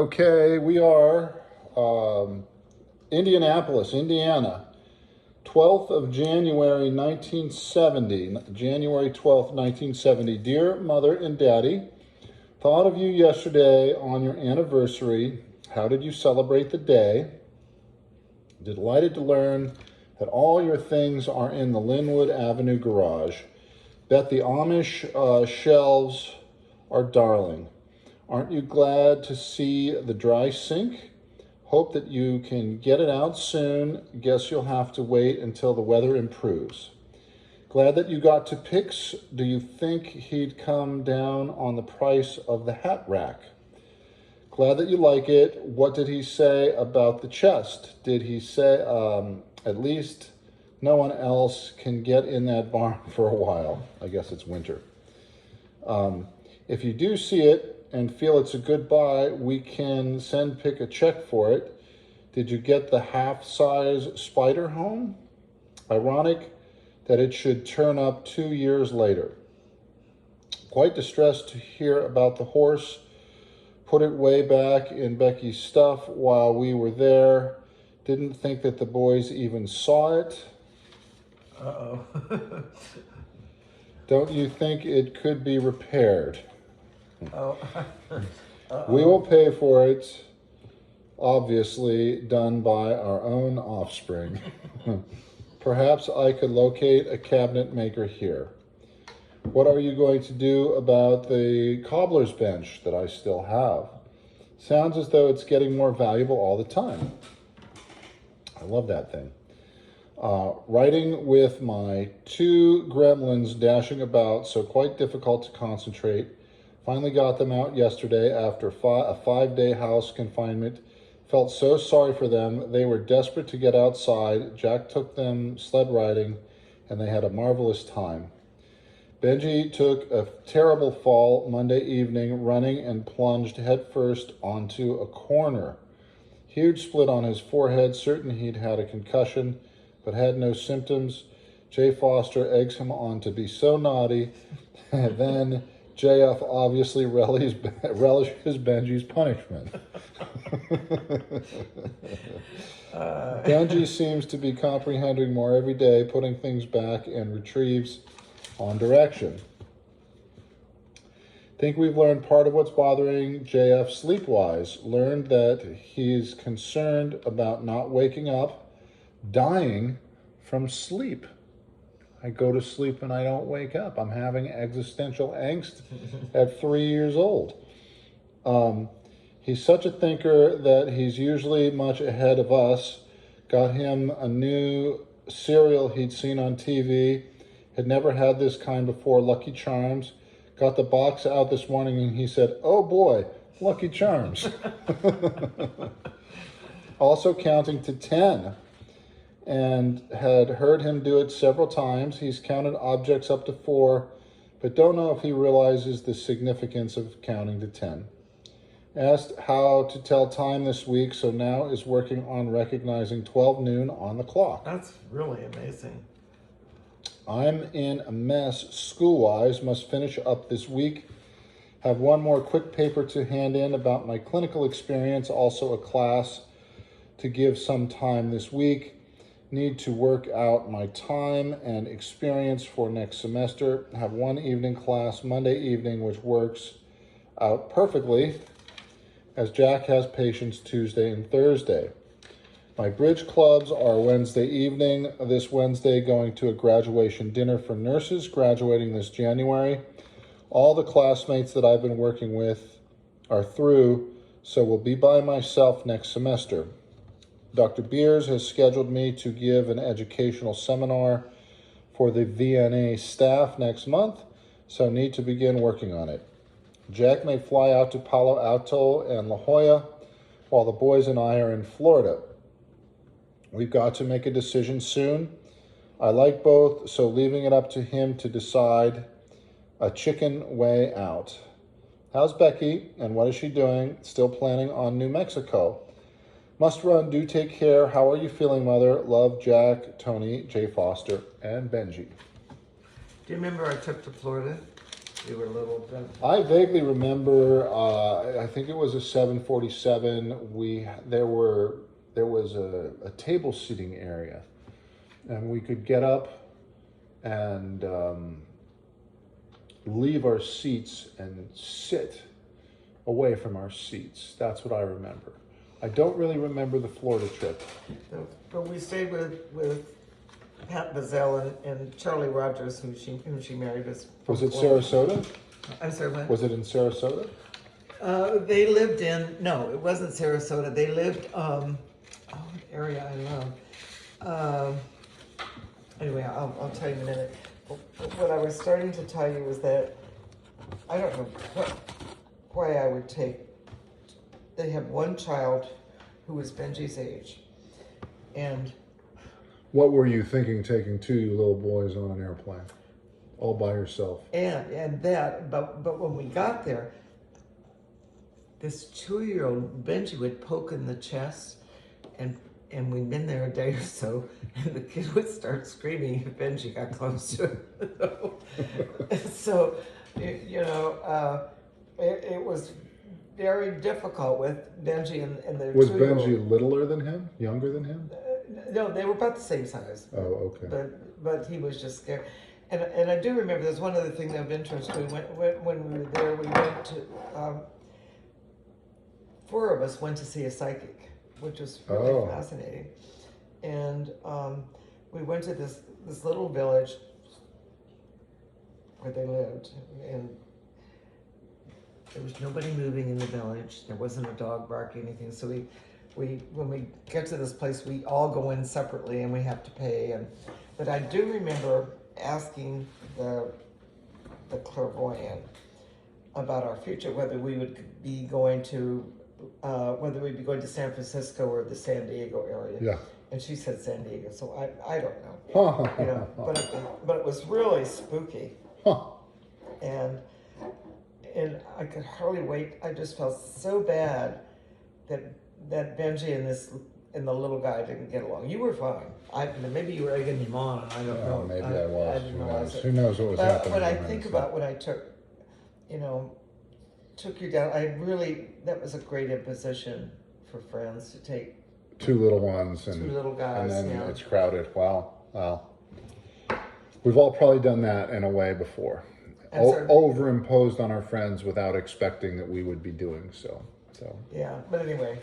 Okay, we are Indianapolis, Indiana. 12th of January, 1970. January 12th, 1970. Dear Mother and Daddy, thought of you yesterday on your anniversary. How did you celebrate the day? Delighted to learn that all your things are in the Linwood Avenue garage. Bet the Amish shelves are darling. Aren't you glad to see the dry sink? Hope that you can get it out soon. Guess you'll have to wait until the weather improves. Glad that you got to Pix. Do you think he'd come down on the price of the hat rack? Glad that you like it. What did he say about the chest? Did he say, at least no one else can get in that barn for a while? I guess it's winter. If you do see it and feel it's a good buy, we can pick a check for it. Did you get the half-size spider home? Ironic that it should turn up 2 years later. Quite distressed to hear about the horse. Put it way back in Becky's stuff while we were there. Didn't think that the boys even saw it. Uh-oh. Don't you think it could be repaired? Oh. We will pay for it, obviously done by our own offspring. Perhaps I could locate a cabinet maker here. What are you going to do about the cobbler's bench that I still have? Sounds as though it's getting more valuable all the time. I love that thing. Writing with my 2 gremlins dashing about, so quite difficult to concentrate. Finally got them out yesterday after a 5-day house confinement. Felt so sorry for them. They were desperate to get outside. Jack took them sled riding, and they had a marvelous time. Benji took a terrible fall Monday evening, running and plunged headfirst onto a corner. Huge split on his forehead, certain he'd had a concussion, but had no symptoms. Jay Foster eggs him on to be so naughty, and then JF obviously relishes Benji's punishment. Benji seems to be comprehending more every day, putting things back and retrieves on direction. Think we've learned part of what's bothering JF sleep-wise. Learned that he's concerned about not waking up, dying from sleep. I go to sleep and I don't wake up. I'm having existential angst at 3 years old. He's such a thinker that he's usually much ahead of us. Got him a new cereal he'd seen on TV. Had never had this kind before, Lucky Charms. Got the box out this morning and he said, "Oh boy, Lucky Charms." Also counting to 10. And had heard him do it several times. He's counted objects up to 4, but don't know if he realizes the significance of counting to 10. Asked how to tell time this week, so now is working on recognizing 12 noon on the clock. That's really amazing. I'm in a mess school-wise, must finish up this week. Have one more quick paper to hand in about my clinical experience, also a class to give some time this week. Need to work out my time and experience for next semester. Have one evening class Monday evening, which works out perfectly, as Jack has patience Tuesday and Thursday. My bridge clubs are Wednesday evening. This Wednesday, going to a graduation dinner for nurses graduating this January. All the classmates that I've been working with are through, so will be by myself next semester. Dr. Beers has scheduled me to give an educational seminar for the VNA staff next month, so need to begin working on it. Jack may fly out to Palo Alto and La Jolla, while the boys and I are in Florida. We've got to make a decision soon. I like both, so leaving it up to him to decide. A chicken way out. How's Becky, and what is she doing? Still planning on New Mexico. Must run, do take care. How are you feeling, Mother? Love, Jack, Tony, Jay Foster, and Benji. Do you remember our trip to Florida? you were little. But I vaguely remember. I think it was a 747. There was a table seating area, and we could get up and leave our seats and sit away from our seats. That's what I remember. I don't really remember the Florida trip. but we stayed with Pat Bazell and Charlie Rogers, whom she married us. Was it Sarasota? I'm sorry, what? Was it in Sarasota? They lived in, no, it wasn't Sarasota. They lived, what area I love. Anyway, I'll tell you in a minute. What I was starting to tell you was that I don't know why I would take. They have one child who was Benji's age, and What were you thinking taking two little boys on an airplane, all by yourself? but when we got there, this 2-year-old Benji would poke in the chest, and we'd been there a day or so, and the kid would start screaming if Benji got close to him. So, it was very difficult with Benji and the Was 2-year-old. Benji littler than him? Younger than him? No, they were about the same size. Oh, okay. But he was just scared. And I do remember there's one other thing of interest. When we were there, we went to, 4 of us went to see a psychic, which was really fascinating. And we went to this little village where they lived, and there was nobody moving in the village. There wasn't a dog barking, anything. So when we get to this place, we all go in separately and we have to pay. But I do remember asking the clairvoyant about our future, whether we would be going to San Francisco or the San Diego area. Yeah. And she said San Diego, so I don't know. But it was really spooky. Huh. And I could hardly wait. I just felt so bad that Benji and the little guy didn't get along. You were fine. Maybe you were egging him on. I don't know. Maybe I was. I didn't realize it. Who knows what was But happening? when I think about when I took you down, that was a great imposition for friends to take Two little ones and 2 little guys. and then yeah. it's crowded. Wow. We've all probably done that in a way before. Overimposed on our friends without expecting that we would be doing so. Yeah, but anyway,